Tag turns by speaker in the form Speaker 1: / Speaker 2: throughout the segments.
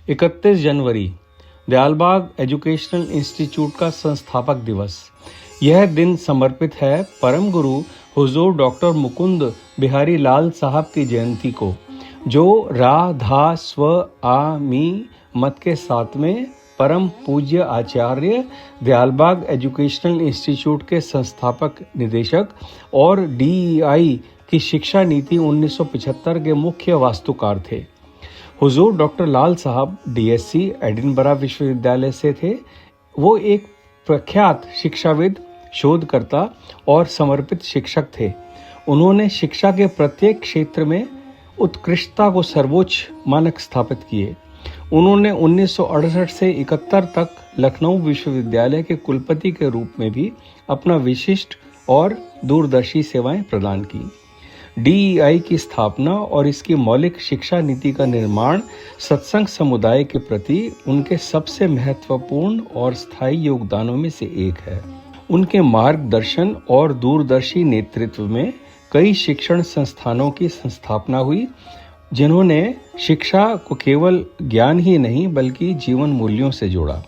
Speaker 1: 31 जनवरी Dayalbagh educational institute का संस्थापक दिवस। यह दिन समर्पित है परम गुरु हुजूर डॉक्टर मुकुंद बिहारी लाल साहब की जयंती को, जो रा धा स्व आ मी मत के 7वें परम पूज्य आचार्य दयालबाग एजुकेशनल इंस्टीट्यूट के संस्थापक निदेशक और DEI की शिक्षा नीति 1975 के मुख्य वास्तुकार थे। हुजूर डॉक्टर लाल साहब DSc एडिनबरा विश्वविद्यालय से थे। वो एक प्रख्यात शिक्षाविद, शोधकर्ता और समर्पित शिक्षक थे। उन्होंने शिक्षा के प्रत्येक क्षेत्र में उत्कृष्टता को सर्वोच्च मानक स्थापित किए। उन्होंने 1968 से 71 तक लखनऊ विश्वविद्यालय के कुलपति के रूप में भी अपना विशिष्ट और दूरदर्शी सेवाएं प्रदान की। DEI की स्थापना और इसकी मौलिक शिक्षा नीति का निर्माण सत्संग समुदाय के प्रति उनके सबसे महत्वपूर्ण और स्थायी योगदानों में से एक है। उनके मार्गदर्शन और दूरदर्शी नेतृत्व में कई शिक्षण संस्थानों की स्थापना हुई, जिन्होंने शिक्षा को केवल ज्ञान ही नहीं बल्कि जीवन मूल्यों से जोड़ा।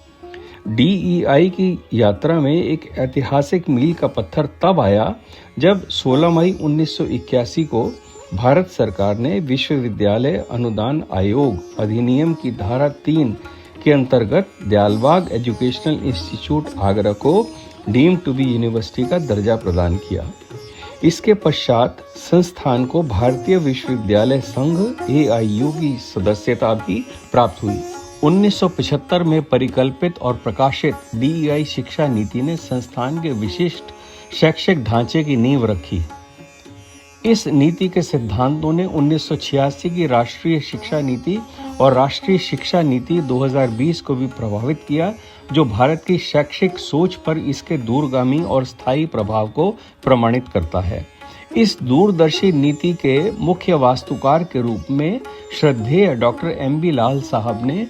Speaker 1: DEI की यात्रा में एक ऐतिहासिक मील का पत्थर तब आया जब 16 मई 1981 को भारत सरकार ने विश्वविद्यालय अनुदान आयोग अधिनियम की धारा 3 के अंतर्गत दयालबाग एजुकेशनल इंस्टीट्यूट आगरा को डीम्ड टू बी यूनिवर्सिटी का दर्जा प्रदान किया। इसके पश्चात संस्थान को भारतीय विश्वविद्यालय संघ AIU की सदस्यता भी प्राप्त हुई। 1975 में परिकल्पित और प्रकाशित DEI शिक्षा नीति ने संस्थान के विशिष्ट शैक्षिक ढांचे की नींव रखी। इस नीति के सिद्धांतों ने 1986 की राष्ट्रीय शिक्षा नीति और राष्ट्रीय शिक्षा नीति 2020 को भी प्रभावित किया, जो भारत की शैक्षिक सोच पर इसके दूरगामी और स्थायी प्रभाव को प्रमाणित करता है। इस दूरदर्शी नीति के मुख्य वास्तुकार के रूप में श्रद्धेय डॉक्टर MB लाल साहब ने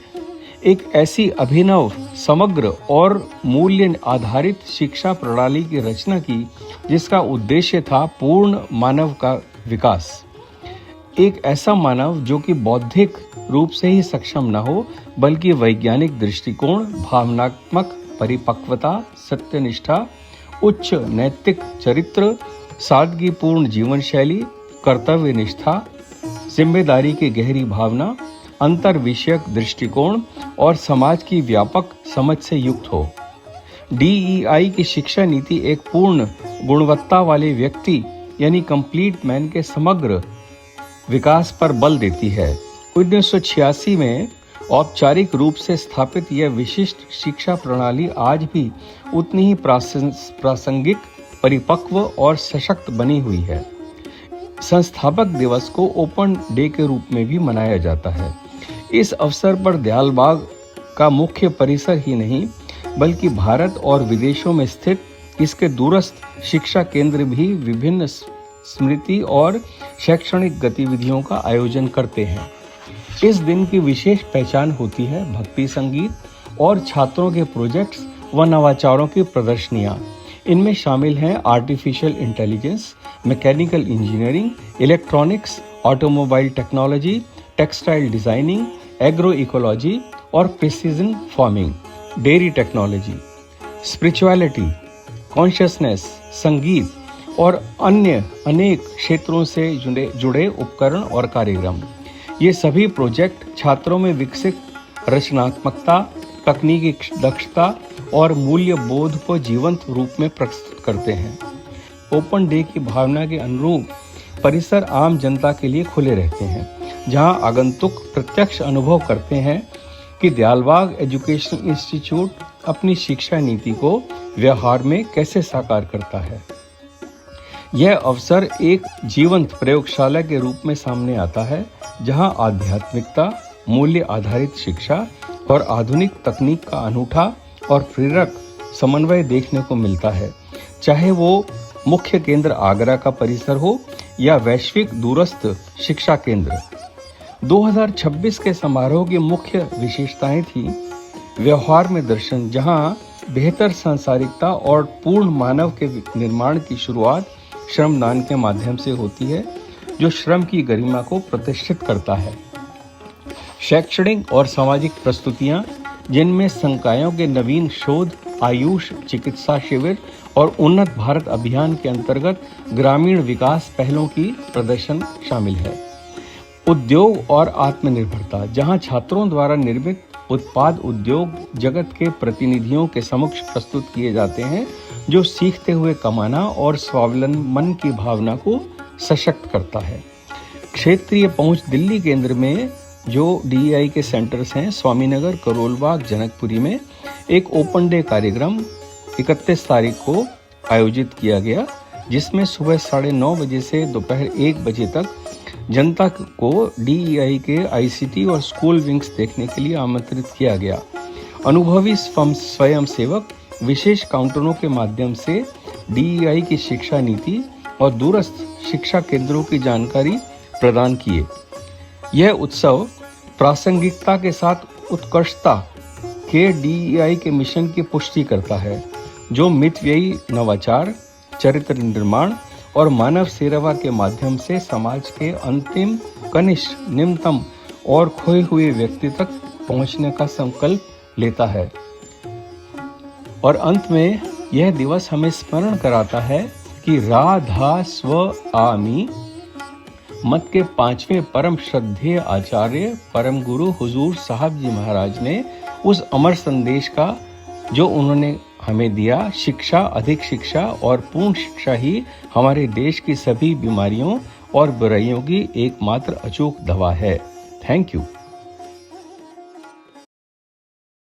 Speaker 1: एक ऐसी अभिनव, समग्र और मूल्य आधारित शिक्षा प्रणाली की रचना की जिसका उद्देश्य था पूर्ण मानव का विकास। एक ऐसा मानव जो कि बौद्धिक रूप से ही सक्षम न हो बल्कि वैज्ञानिक दृष्टिकोण, भावनात्मक परिपक्वता, सत्यनिष्ठा, उच्च नैतिक चरित्र, सादगीपूर्ण जीवन शैली, कर्तव्य निष्ठा, जिम्मेदारी की गहरी भावना, अंतर विषयक दृष्टिकोण और समाज की व्यापक समझ से युक्त हो। DEI की शिक्षा नीति एक पूर्ण गुणवत्ता वाले व्यक्ति यानी कंप्लीट मैन के समग्र विकास पर बल देती है। 1986 में औपचारिक रूप से स्थापित यह विशिष्ट शिक्षा प्रणाली आज भी उतनी ही प्रासंगिक, परिपक्व और सशक्त बनी हुई है। संस्थापक दिवस को ओपन डे के रूप में भी मनाया जाता है। इस अवसर पर दयालबाग का मुख्य परिसर ही नहीं बल्कि भारत और विदेशों में स्थित इसके दूरस्थ शिक्षा केंद्र भी विभिन्न स्मृति और शैक्षणिक गतिविधियों का आयोजन करते हैं। इस दिन की विशेष पहचान होती है भक्ति संगीत और छात्रों के प्रोजेक्ट्स व नवाचारों की प्रदर्शनियां। इनमें शामिल हैं artificial intelligence, mechanical engineering, electronics, automobile technology, textile designing, agro ecology और precision farming, dairy technology, spirituality, consciousness, संगीत और अन्य अनेक क्षेत्रों से जुड़े उपकरण और कार्यक्रम। ये सभी प्रोजेक्ट छात्रों में विकसित रचनात्मकता, तकनीकी दक्षता और मूल्य बोध को जीवंत रूप में प्रस्तुत करते हैं। ओपन डे की भावना के अनुरूप परिसर आम जनता के लिए खुले रहते हैं, जहां आगंतुक प्रत्यक्ष अनुभव करते हैं कि दयालबाग एजुकेशनल इंस्टीट्यूट अपनी शिक्षा नीति को व्यवहार में कैसे साकार करता है। यह अवसर एक जीवंत प्रयोगशाला के रूप में सामने आता है, जहां आध्यात्मिकता, मूल्य आधारित शिक्षा और आधुनिक तकनीक का अनूठा और प्रेरक समन्वय देखने को मिलता है। चाहे वो मुख्य केंद्र आगरा का परिसर हो या वैश्विक दूरस्थ शिक्षा केंद्र। 2026 के समारोह की मुख्य विशेषताएं थी व्यवहार में दर्शन, जहां बेहतर सांसारिकता और पूर्ण मानव के निर्माण की शुरुआत श्रमदान के माध्यम से होती है, जो श्रम की गरिमा को प्रतिष्ठित करता है। शैक्षणिक और सामाजिक प्रस्तुतियां, जिनमें संकायों के नवीन शोध, आयुष चिकित्सा शिविर और उन्नत भारत अभियान के अंतर्गत ग्रामीण विकास पहलों की प्रदर्शन शामिल है। उद्योग और आत्मनिर्भरता, जहां छात्रों द्वारा निर्मित उत्पाद उद्योग जगत के प्रतिनिधियों के समक्ष प्रस्तुत किए जाते हैं, जो सीखते हुए कमाना और स्वावलंबन की भावना को सशक्त करता है। क्षेत्रीय पहुंच, दिल्ली केंद्र में जो DEI के सेंटर्स हैं, स्वामीनगर, करोलबाग, जनकपुरी में एक ओपन डे कार्यक्रम 31 तारीख को आयोजित किया गया, जिसमें सुबह 9:30 बजे से दोपहर 1 बजे तक जनता को DEI के ICT और स्कूल विंग्स देखने के लिए आमंत्रित किया गया। अनुभवी स्वयंसेवक विशेष काउंटरों के माध्यम से DEI की शिक्षा नीति और दूरस्थ शिक्षा केंद्रों की जानकारी प्रदान किए। यह उत्सव प्रासंगिकता के साथ उत्कृष्टता के DEI के मिशन की पुष्टि करता है, जो मितव्ययी नवाचार, चरित्र निर्माण और मानव सेवा के माध्यम से समाज के अंतिम, कनिष्ठ, निम्नतम और खोए हुए व्यक्ति तक पहुंचने का संकल्प लेता है। और अंत में यह दिवस हमें स्मरण कराता है कि राधा स्वामी मत के 5वें परम श्रद्धेय आचार्य परम गुरु हुजूर साहब जी महाराज ने उस अमर संदेश का जो उन्होंने हमें दिया, शिक्षा, अधिक शिक्षा और पूर्ण शिक्षा ही हमारे देश की सभी बीमारियों और बुराइयों की एकमात्र अचूक दवा है। Thank you.